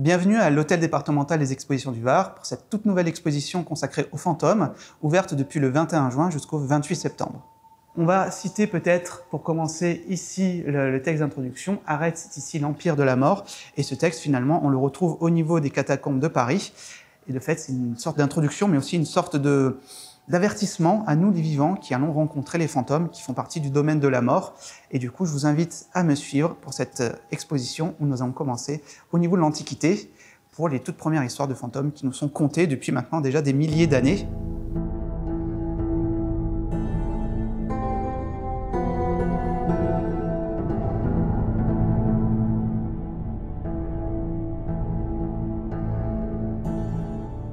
Bienvenue à l'Hôtel départemental des expositions du Var pour cette toute nouvelle exposition consacrée aux fantômes, ouverte depuis le 21 juin jusqu'au 28 septembre. On va citer peut-être, pour commencer ici, le texte d'introduction, « Arrête, c'est ici l'Empire de la mort ». Et ce texte, finalement, on le retrouve au niveau des catacombes de Paris. Et de fait, c'est une sorte d'introduction, mais aussi une sorte d'avertissement à nous, les vivants, qui allons rencontrer les fantômes, qui font partie du domaine de la mort. Et du coup, je vous invite à me suivre pour cette exposition où nous allons commencer au niveau de l'Antiquité, pour les toutes premières histoires de fantômes qui nous sont contées depuis maintenant déjà des milliers d'années.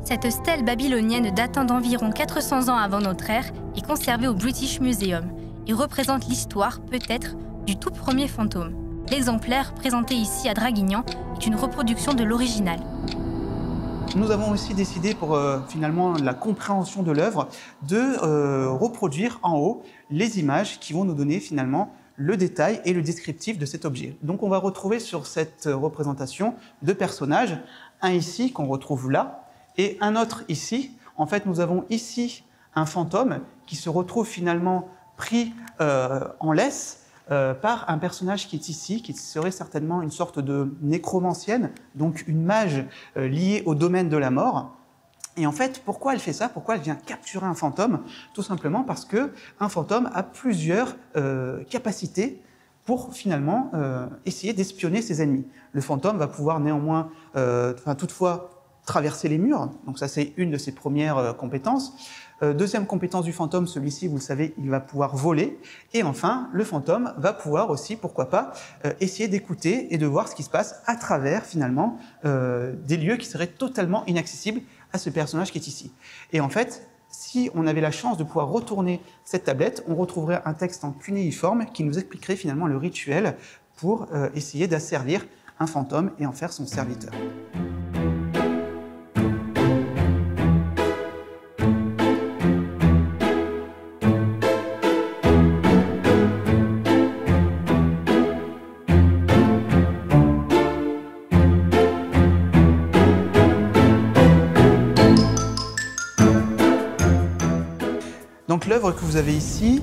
Cette stèle babylonienne datant d'environ 400 ans avant notre ère est conservée au British Museum et représente l'histoire, peut-être, du tout premier fantôme. L'exemplaire, présenté ici à Draguignan, est une reproduction de l'original. Nous avons aussi décidé, pour finalement la compréhension de l'œuvre, de reproduire en haut les images qui vont nous donner finalement le détail et le descriptif de cet objet. Donc on va retrouver sur cette représentation deux personnages, un ici qu'on retrouve là, et un autre ici. En fait, nous avons ici un fantôme qui se retrouve finalement pris en laisse par un personnage qui est ici, qui serait certainement une sorte de nécromancienne, donc une mage liée au domaine de la mort. Et en fait, pourquoi elle fait ça? Pourquoi elle vient capturer un fantôme? Tout simplement parce qu'un fantôme a plusieurs capacités pour finalement essayer d'espionner ses ennemis. Le fantôme va pouvoir néanmoins, toutefois, traverser les murs, donc ça c'est une de ses premières compétences. Deuxième compétence du fantôme, celui-ci, vous le savez, il va pouvoir voler. Et enfin, le fantôme va pouvoir aussi, pourquoi pas, essayer d'écouter et de voir ce qui se passe à travers, finalement, des lieux qui seraient totalement inaccessibles à ce personnage qui est ici. Et en fait, si on avait la chance de pouvoir retourner cette tablette, on retrouverait un texte en cunéiforme qui nous expliquerait finalement le rituel pour essayer d'asservir un fantôme et en faire son serviteur. Donc l'œuvre que vous avez ici,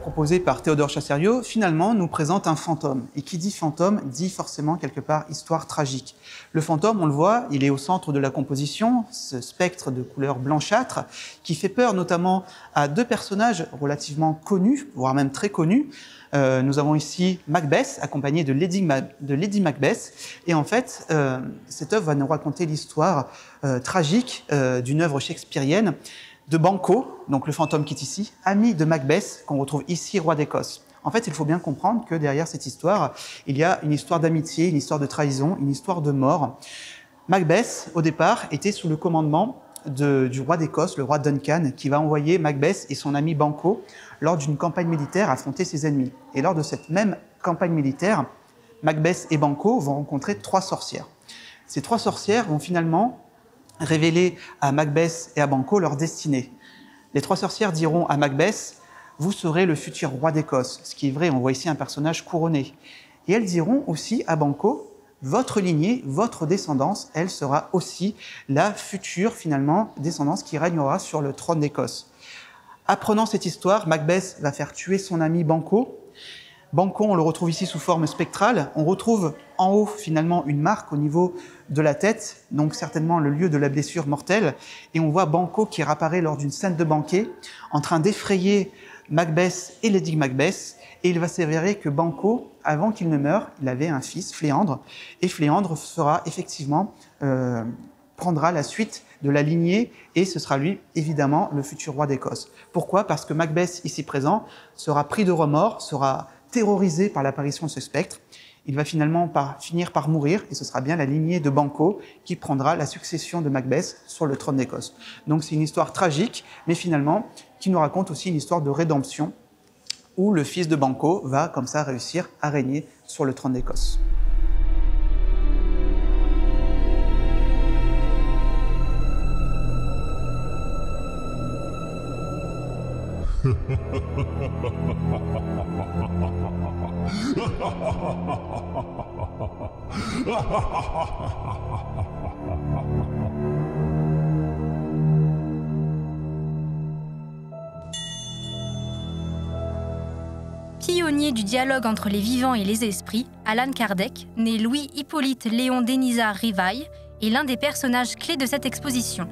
proposée par Théodore Chassériau, finalement nous présente un fantôme. Et qui dit fantôme dit forcément quelque part histoire tragique. Le fantôme, on le voit, il est au centre de la composition, ce spectre de couleur blanchâtre, qui fait peur notamment à deux personnages relativement connus, voire même très connus. Nous avons ici Macbeth, accompagné de Lady Macbeth. Et en fait, cette œuvre va nous raconter l'histoire tragique d'une œuvre shakespearienne, de Banquo, donc le fantôme qui est ici, ami de Macbeth, qu'on retrouve ici, roi d'Écosse. En fait, il faut bien comprendre que derrière cette histoire, il y a une histoire d'amitié, une histoire de trahison, une histoire de mort. Macbeth, au départ, était sous le commandement du roi d'Écosse, le roi Duncan, qui va envoyer Macbeth et son ami Banquo lors d'une campagne militaire affronter ses ennemis. Et lors de cette même campagne militaire, Macbeth et Banquo vont rencontrer trois sorcières. Ces trois sorcières vont finalement révéler à Macbeth et à Banquo leur destinée. Les trois sorcières diront à Macbeth « Vous serez le futur roi d'Écosse », ce qui est vrai, on voit ici un personnage couronné. Et elles diront aussi à Banquo « Votre lignée, votre descendance, elle sera aussi la future, finalement, descendance qui régnera sur le trône d'Écosse ». Apprenant cette histoire, Macbeth va faire tuer son ami Banquo. Banquo, on le retrouve ici sous forme spectrale. On retrouve en haut, finalement, une marque au niveau de la tête, donc certainement le lieu de la blessure mortelle. Et on voit Banquo qui réapparaît lors d'une scène de banquet, en train d'effrayer Macbeth et Lady Macbeth. Et il va s'avérer que Banquo, avant qu'il ne meure, il avait un fils, Fléandre. Et Fléandre sera effectivement, prendra la suite de la lignée, et ce sera lui, évidemment, le futur roi d'Écosse. Pourquoi? Parce que Macbeth, ici présent, sera pris de remords, sera terrorisé par l'apparition de ce spectre. Il va finalement finir par mourir, et ce sera bien la lignée de Banquo qui prendra la succession de Macbeth sur le trône d'Écosse. Donc c'est une histoire tragique, mais finalement, qui nous raconte aussi une histoire de rédemption, où le fils de Banquo va, comme ça, réussir à régner sur le trône d'Écosse. Pionnier du dialogue entre les vivants et les esprits, Allan Kardec, né Louis-Hippolyte Léon Denisard Rivail, est l'un des personnages clés de cette exposition.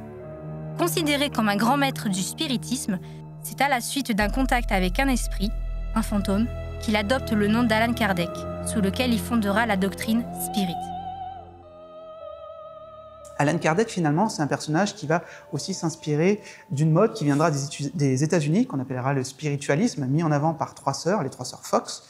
Considéré comme un grand maître du spiritisme, c'est à la suite d'un contact avec un esprit, un fantôme, qu'il adopte le nom d'Allan Kardec, sous lequel il fondera la doctrine spirit. Allan Kardec, finalement, c'est un personnage qui va aussi s'inspirer d'une mode qui viendra des États-Unis, qu'on appellera le spiritualisme, mis en avant par trois sœurs, les trois sœurs Fox.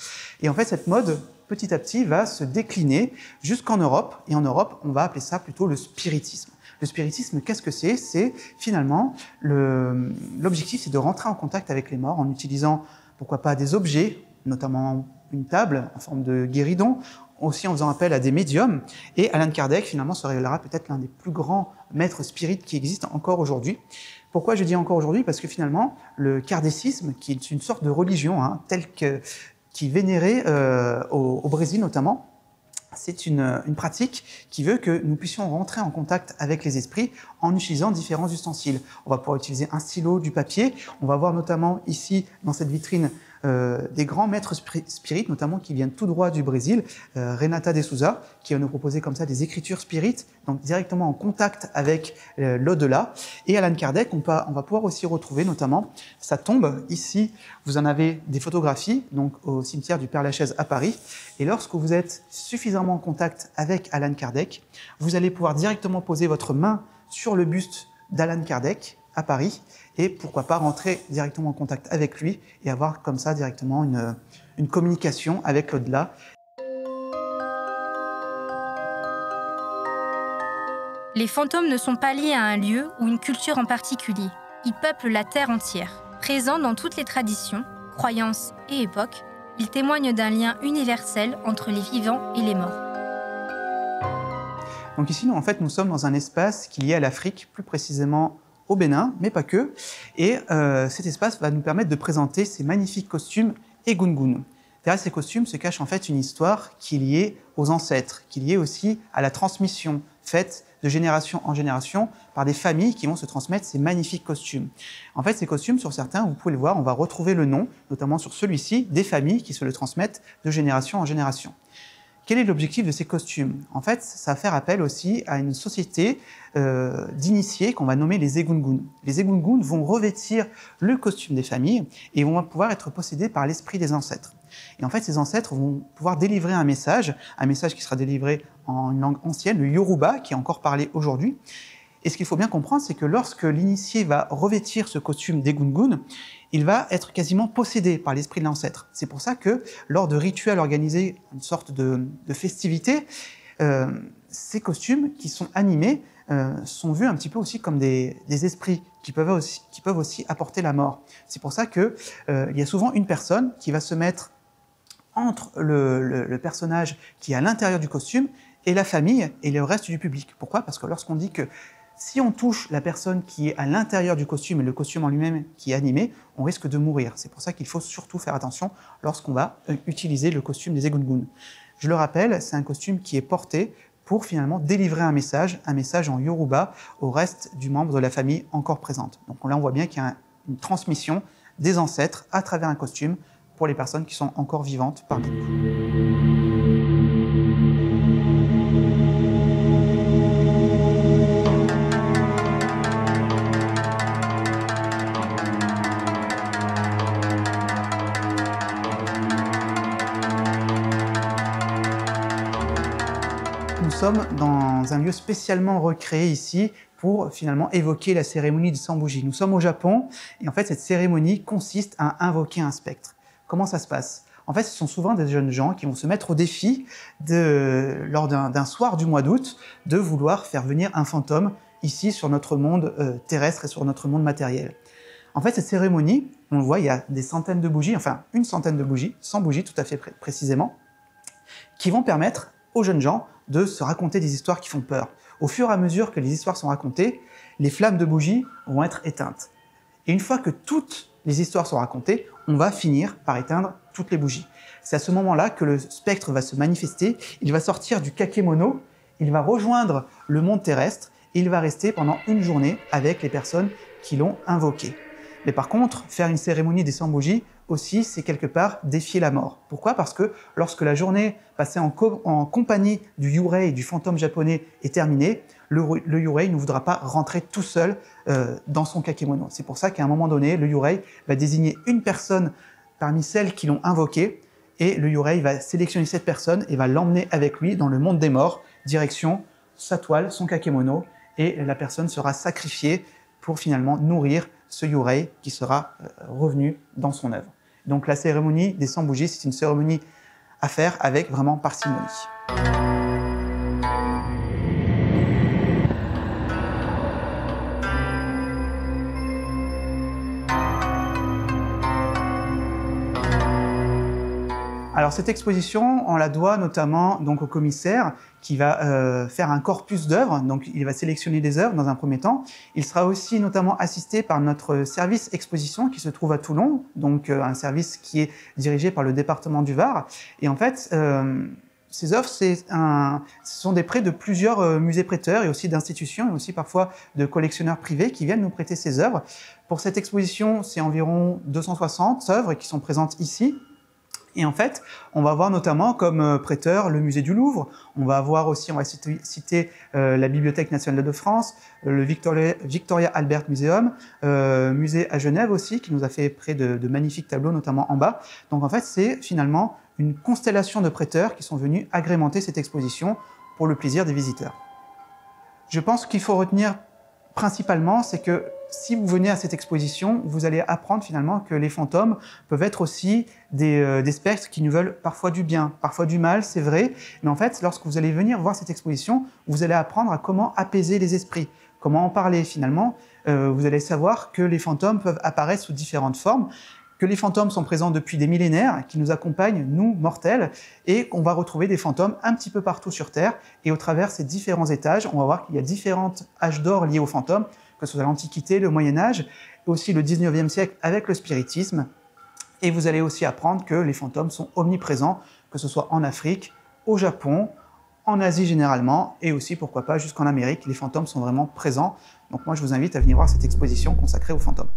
Et en fait, cette mode, petit à petit, va se décliner jusqu'en Europe. Et en Europe, on va appeler ça plutôt le spiritisme. Le spiritisme, qu'est-ce que c'est? C'est finalement, l'objectif, c'est de rentrer en contact avec les morts en utilisant, pourquoi pas, des objets, notamment une table en forme de guéridon, aussi en faisant appel à des médiums. Et Allan Kardec, finalement, se révélera peut-être l'un des plus grands maîtres spirites qui existent encore aujourd'hui. Pourquoi je dis encore aujourd'hui? Parce que finalement, le kardécisme, qui est une sorte de religion, qui est vénérée au Brésil notamment, c'est une pratique qui veut que nous puissions rentrer en contact avec les esprits en utilisant différents ustensiles. On va pouvoir utiliser un stylo, du papier. On va voir notamment ici, dans cette vitrine, des grands maîtres spirites, notamment qui viennent tout droit du Brésil, Renata de Souza, qui va nous proposer comme ça des écritures spirites, donc directement en contact avec l'au-delà. Et Allan Kardec, on va pouvoir aussi retrouver notamment sa tombe. Ici, vous en avez des photographies, donc au cimetière du Père-Lachaise à Paris. Et lorsque vous êtes suffisamment en contact avec Allan Kardec, vous allez pouvoir directement poser votre main sur le buste d'Allan Kardec à Paris, et pourquoi pas rentrer directement en contact avec lui et avoir comme ça directement une communication avec l'au-delà. Les fantômes ne sont pas liés à un lieu ou une culture en particulier. Ils peuplent la terre entière. Présents dans toutes les traditions, croyances et époques, ils témoignent d'un lien universel entre les vivants et les morts. Donc ici, en fait, nous sommes dans un espace qui est lié à l'Afrique, plus précisément au Bénin, mais pas que. Et cet espace va nous permettre de présenter ces magnifiques costumes egungun. Derrière ces costumes se cache en fait une histoire qui est liée aux ancêtres, qui est liée aussi à la transmission faite de génération en génération par des familles qui vont se transmettre ces magnifiques costumes. En fait, ces costumes, sur certains, vous pouvez le voir, on va retrouver le nom, notamment sur celui-ci, des familles qui se le transmettent de génération en génération. Quel est l'objectif de ces costumes? En fait, ça va faire appel aussi à une société d'initiés qu'on va nommer les egungun. Les egungun vont revêtir le costume des familles et vont pouvoir être possédés par l'esprit des ancêtres. Et en fait, ces ancêtres vont pouvoir délivrer un message qui sera délivré en une langue ancienne, le Yoruba, qui est encore parlé aujourd'hui. Et ce qu'il faut bien comprendre, c'est que lorsque l'initié va revêtir ce costume d'egungun, il va être quasiment possédé par l'esprit de l'ancêtre. C'est pour ça que, lors de rituels organisés, une sorte de festivité, ces costumes qui sont animés sont vus un petit peu aussi comme des esprits qui peuvent aussi apporter la mort. C'est pour ça qu'il y a souvent une personne qui va se mettre entre le personnage qui est à l'intérieur du costume et la famille et le reste du public. Pourquoi? Parce que lorsqu'on dit que si on touche la personne qui est à l'intérieur du costume et le costume en lui-même qui est animé, on risque de mourir. C'est pour ça qu'il faut surtout faire attention lorsqu'on va utiliser le costume des egungun. Je le rappelle, c'est un costume qui est porté pour finalement délivrer un message en Yoruba au reste du membre de la famille encore présente. Donc là, on voit bien qu'il y a une transmission des ancêtres à travers un costume pour les personnes qui sont encore vivantes parmi nous. Nous sommes dans un lieu spécialement recréé ici pour finalement évoquer la cérémonie du Sambuji. Nous sommes au Japon et en fait cette cérémonie consiste à invoquer un spectre. Comment ça se passe? En fait, ce sont souvent des jeunes gens qui vont se mettre au défi lors d'un soir du mois d'août de vouloir faire venir un fantôme ici sur notre monde terrestre et sur notre monde matériel. En fait, cette cérémonie, on le voit, il y a des centaines de bougies, enfin une centaine de bougies, 100 bougies tout à fait précisément, qui vont permettre aux jeunes gens de se raconter des histoires qui font peur. Au fur et à mesure que les histoires sont racontées, les flammes de bougies vont être éteintes. Et une fois que toutes les histoires sont racontées, on va finir par éteindre toutes les bougies. C'est à ce moment-là que le spectre va se manifester, il va sortir du kakémono, il va rejoindre le monde terrestre et il va rester pendant une journée avec les personnes qui l'ont invoqué. Mais par contre, faire une cérémonie des 100 bougies aussi, c'est quelque part défier la mort. Pourquoi? Parce que lorsque la journée passée en compagnie du Yurei, du fantôme japonais, est terminée, le Yurei ne voudra pas rentrer tout seul dans son kakémono. C'est pour ça qu'à un moment donné, le Yurei va désigner une personne parmi celles qui l'ont invoqué, et le Yurei va sélectionner cette personne et va l'emmener avec lui dans le monde des morts, direction sa toile, son kakémono, et la personne sera sacrifiée pour finalement nourrir ce Yurei qui sera revenu dans son œuvre. Donc la cérémonie des 100 bougies, c'est une cérémonie à faire avec vraiment parcimonie. Alors cette exposition, on la doit notamment donc au commissaire qui va faire un corpus d'œuvres, donc il va sélectionner des œuvres dans un premier temps. Il sera aussi notamment assisté par notre service exposition qui se trouve à Toulon, donc un service qui est dirigé par le département du Var. Et en fait, ces œuvres, ce sont des prêts de plusieurs musées prêteurs et aussi d'institutions et aussi parfois de collectionneurs privés qui viennent nous prêter ces œuvres. Pour cette exposition, c'est environ 260 œuvres qui sont présentes ici. Et en fait, on va avoir notamment comme prêteur le musée du Louvre, on va avoir aussi, on va citer la Bibliothèque nationale de France, le Victoria Albert Museum, musée à Genève aussi, qui nous a fait près de magnifiques tableaux, notamment en bas. Donc en fait, c'est finalement une constellation de prêteurs qui sont venus agrémenter cette exposition pour le plaisir des visiteurs. Je pense qu'il faut retenir principalement, c'est que si vous venez à cette exposition, vous allez apprendre finalement que les fantômes peuvent être aussi des spectres qui nous veulent parfois du bien, parfois du mal, c'est vrai. Mais en fait, lorsque vous allez venir voir cette exposition, vous allez apprendre à comment apaiser les esprits, comment en parler finalement. Vous allez savoir que les fantômes peuvent apparaître sous différentes formes, que les fantômes sont présents depuis des millénaires, qui nous accompagnent, nous, mortels, et qu'on va retrouver des fantômes un petit peu partout sur Terre. Et au travers ces différents étages, on va voir qu'il y a différents âges d'or liés aux fantômes, que ce soit l'Antiquité, le Moyen-Âge, et aussi le 19e siècle avec le spiritisme. Et vous allez aussi apprendre que les fantômes sont omniprésents, que ce soit en Afrique, au Japon, en Asie généralement, et aussi, pourquoi pas, jusqu'en Amérique. Les fantômes sont vraiment présents. Donc moi, je vous invite à venir voir cette exposition consacrée aux fantômes.